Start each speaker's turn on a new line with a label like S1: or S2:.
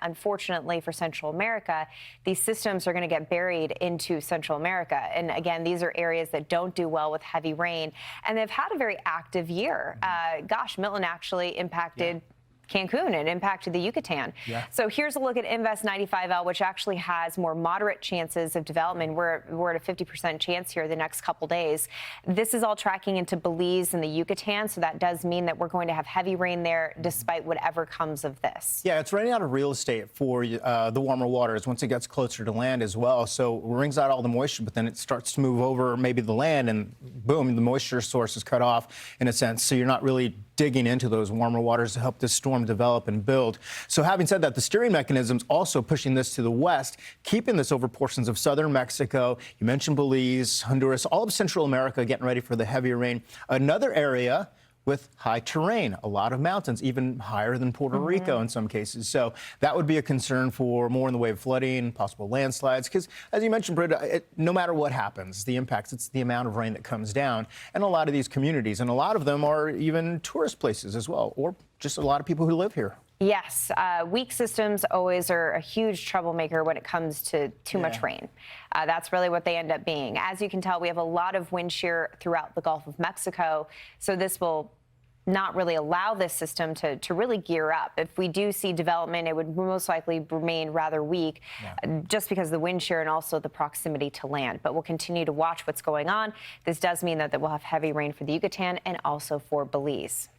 S1: Unfortunately for Central America, these systems are going to get buried into Central America. And again, these are areas that don't do well with heavy rain. And they've had a very active year. Milton actually impacted Cancun and impacted the Yucatan. So here's a look at Invest 95L, which actually has more moderate chances of development. We're at a 50% chance here the next couple days. This is all tracking into Belize and the Yucatan, so that does mean that we're going to have heavy rain there despite whatever comes of this.
S2: Yeah, it's running out of real estate for the warmer waters once it gets closer to land as well. So it wrings out all the moisture, but then it starts to move over maybe the land, and boom, the moisture source is cut off in a sense. So you're not really digging into those warmer waters to help this storm develop and build. So having said that, the steering mechanism's also pushing this to the west, keeping this over portions of southern Mexico. You mentioned Belize, Honduras, all of Central America getting ready for the heavier rain. Another area with high terrain, a lot of mountains, even higher than Puerto Rico in some cases. So that would be a concern for more in the way of flooding, possible landslides, because as you mentioned, Britta, no matter what happens, the impacts, it's the amount of rain that comes down. And a lot of these communities, and a lot of them are even tourist places as well, or just a lot of people who live here.
S1: Yes, weak systems always are a huge troublemaker when it comes to too much rain. That's really what they end up being. As you can tell, we have a lot of wind shear throughout the Gulf of Mexico, so this will not really allow this system to really gear up. If we do see development, it would most likely remain rather weak just because of the wind shear and also the proximity to land. But we'll continue to watch what's going on. This does mean that we'll have heavy rain for the Yucatan and also for Belize.